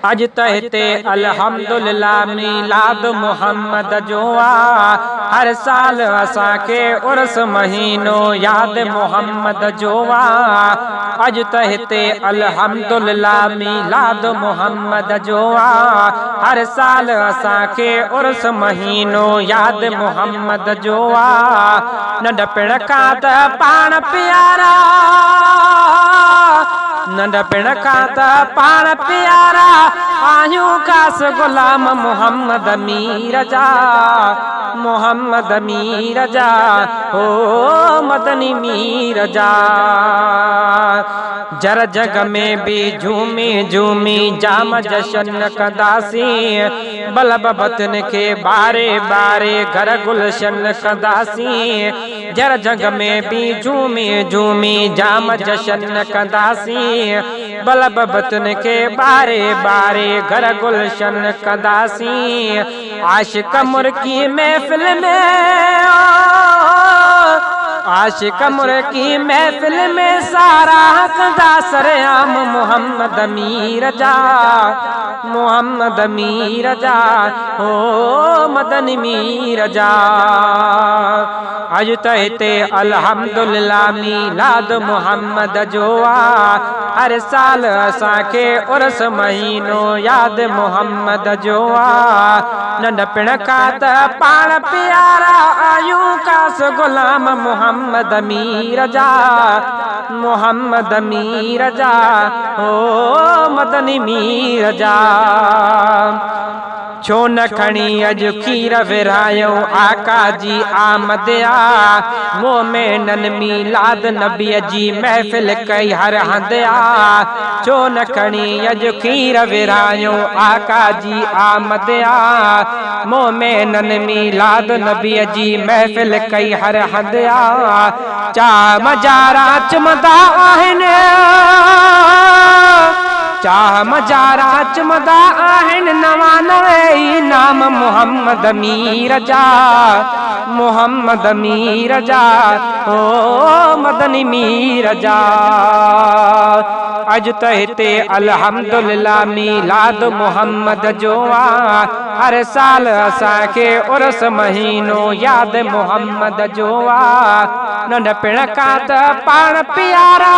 अज त हिते अल्हम्दुलिल्लाह मीलाद मुहम्मद जो आ। हर साल असांखे उर्स महीनो याद मुहम्मद जो आ। अज त हिते अल्हम्दुलिल्लाह मीलाद मुहम्मद जो आ। हर साल असांखे उर्स महीनो याद मुहम्मद जो आ। नंढपिण खां त पाण प्यारा, नंढपिण खां त पाण प्यारा आहियूं ख़ासि ग़ुलाम मुहम्मद मीर जा, मुहम्मद मीर जा, हो मदनी मीर जा। जर जग में भी झूमी झूमी जाम जशन कंदासीं, बलब बतन के बारे बारे घर गुलशन कंदासीं। जर जग में भी झूमी झूमी जाम जशन कंदासीं, बलब बतन के बारे बारे घर गुलशन कंदासीं। आशिक मुर्की महफिल में, आशिक मुर्की महफिल में सारा कंदा सरेआम मुहम्मद मीर जा, मुहम्मद मीर जा, हो मदनी मीर जा। अज त हिते अल्हम्दुलिल्लाह मीलाद मुहम्मद जो आ। हर साल असांखे उर्स महीनो याद मुहम्मद जो आ। नंढपिण खां त पाण प्यारा आहियूं ख़ासि ग़ुलाम मुहम्मद मीर जा, मुहम्मद मीर जा, हो मदनी मीर जा। छो न खणी अॼु खीर विरायूं आका जी आमद आ। मोमिनन मीलाद नबीअ जी महफ़िल कई हर हंधि आ। छो न खणी अॼु खीर विरायूं आका जी आमद आ। मोमिनन मीलाद नबीअ जी महफ़िल कई हर हंधि आ। चाह मजारा चमदा आहिनि, चाह मजारा चमदा आहिनि, नवानवे नाम मुहम्मद मीर जा, मुहम्मद मीर जा, हो मदनी मीर जा। अज त हिते अल्हम्दुलिल्लाह मीलाद मुहम्मद जो आ। हर साल असांखे उर्स महीनो याद मुहम्मद जो आ। नंढपिण खां त पाण प्यारा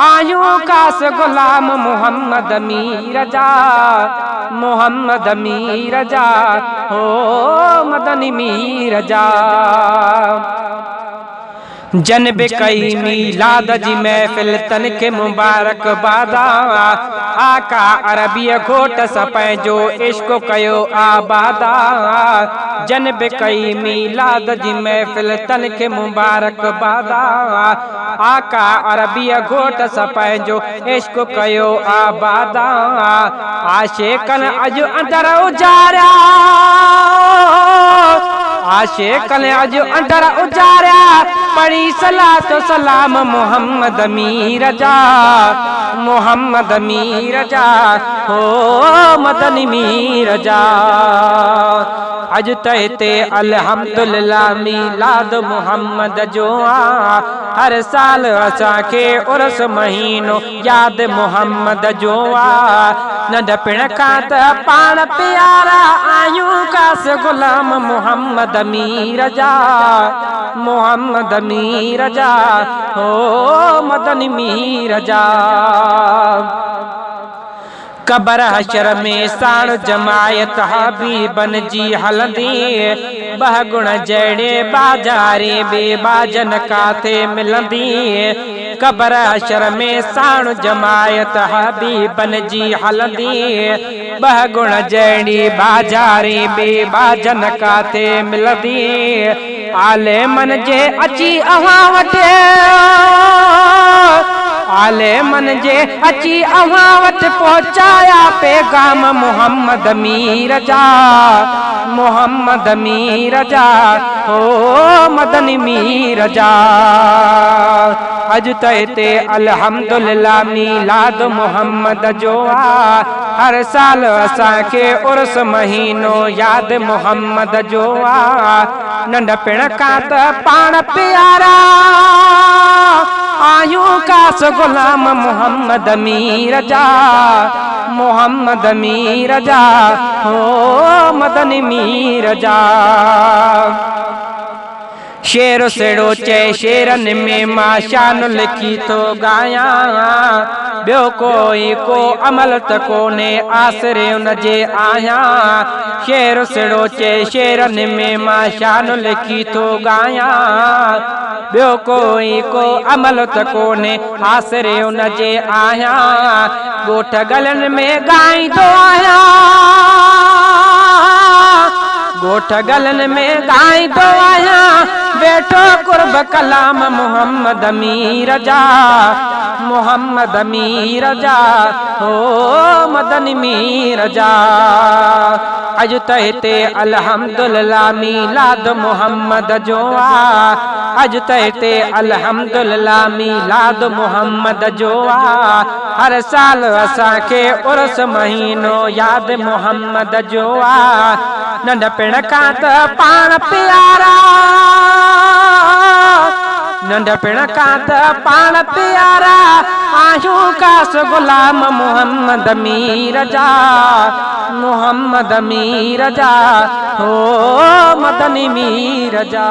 आहियूं ख़ासि ग़ुलाम मुहम्मद मीर जा, मुहम्मद मीर जा, हो मदनी मीर जा। जनब कई मीलाद जी महफ़िल तन के मुबारकबाद आ। आका अरबीअ घोट सां पंहिंजो इश्क कयो आबाद आ। जनब कई मीलाद जी महफ़िल तन के मुबारकबाद आ। आका अरबीअ घोट सां पंहिंजो इश्क कयो आबाद आ। आशिकन अॼु अंदर उजारिया, आशिकन अॼु अंदर उजारिया, पढ़ी सलात सलाम मुहम्मद मीर जा, मुहम्मद मीर जा, हो मदनी मीर जा। अज त हिते अल्हम्दुलिल्लाह मीलाद मुहम्मद जो आ। हर साल असांखे उर्स महीनो याद मुहम्मद जो आ। नंढपिण खां त पाण प्यारा आहियूं ख़ासि ग़ुलाम मुहम्मद मीर जा, मुहम्मद मीर जा, हो मदनी मीर जा। कबर हशर में साण जमायत हबीबन जी हलंदी, बह गुण जहिड़े बाजारे बे बाजन काथे मिलंदी। कबर हशर में साण जमायत हबीबन जी हलंदी, बह गुण जहिड़ी बाजारे बे बाजन काथे मिलंदी। आले मन जे अची अवां वटि, आले मन जे अची अवां वटि पहुचाया पैगाम मुहम्मद मीर जा, मुहम्मद मीर जा, हो मदनी मीर जा। अज त हिते अल्हम्दुलिल्लाह मीलाद मुहम्मद जो आ। हर साल असांखे उर्स महीनो याद मुहम्मद जो आ। नंढपिण खां त पाण प्यारा आयूं कास गुलाम मोहम्मद मीर जा, मोहम्मद मीर जा, हो मदनी मीर जा। शेर सेड़ो चे शेरन में मां शान लिखी तो गाया, ॿियो कोई को अमल त कोने आसरे उन जे आया। शेर सेड़ो चे शेरन में मां शान लिखी तो गाया, ॿियो कोई को अमल त कोने आसरे उन जे आया। ॻोठ गलन में गाईंदो आया, ॻोठ गलन में गाईंदो आया, वेठो कुर्ब कलाम मोहम्मद मीर जा, मोहम्मद मीर जा, हो मदनी मीर जा। अज त हिते अल्हम्दुलिल्लाह मीलाद मोहम्मद जो आ, अज त हिते अल्हम्दुलिल्लाह मीलाद मोहम्मद जो आ। हर साल असांखे उर्स महीनो याद मोहम्मद जो आ। नंढपिण खां त पाण प्यारा, नंढपिण खां त पाण प्यारा, आयूं कास गुलाम मोहम्मद मीर जा, मोहम्मद मीर जा, हो मदनी मीर जा।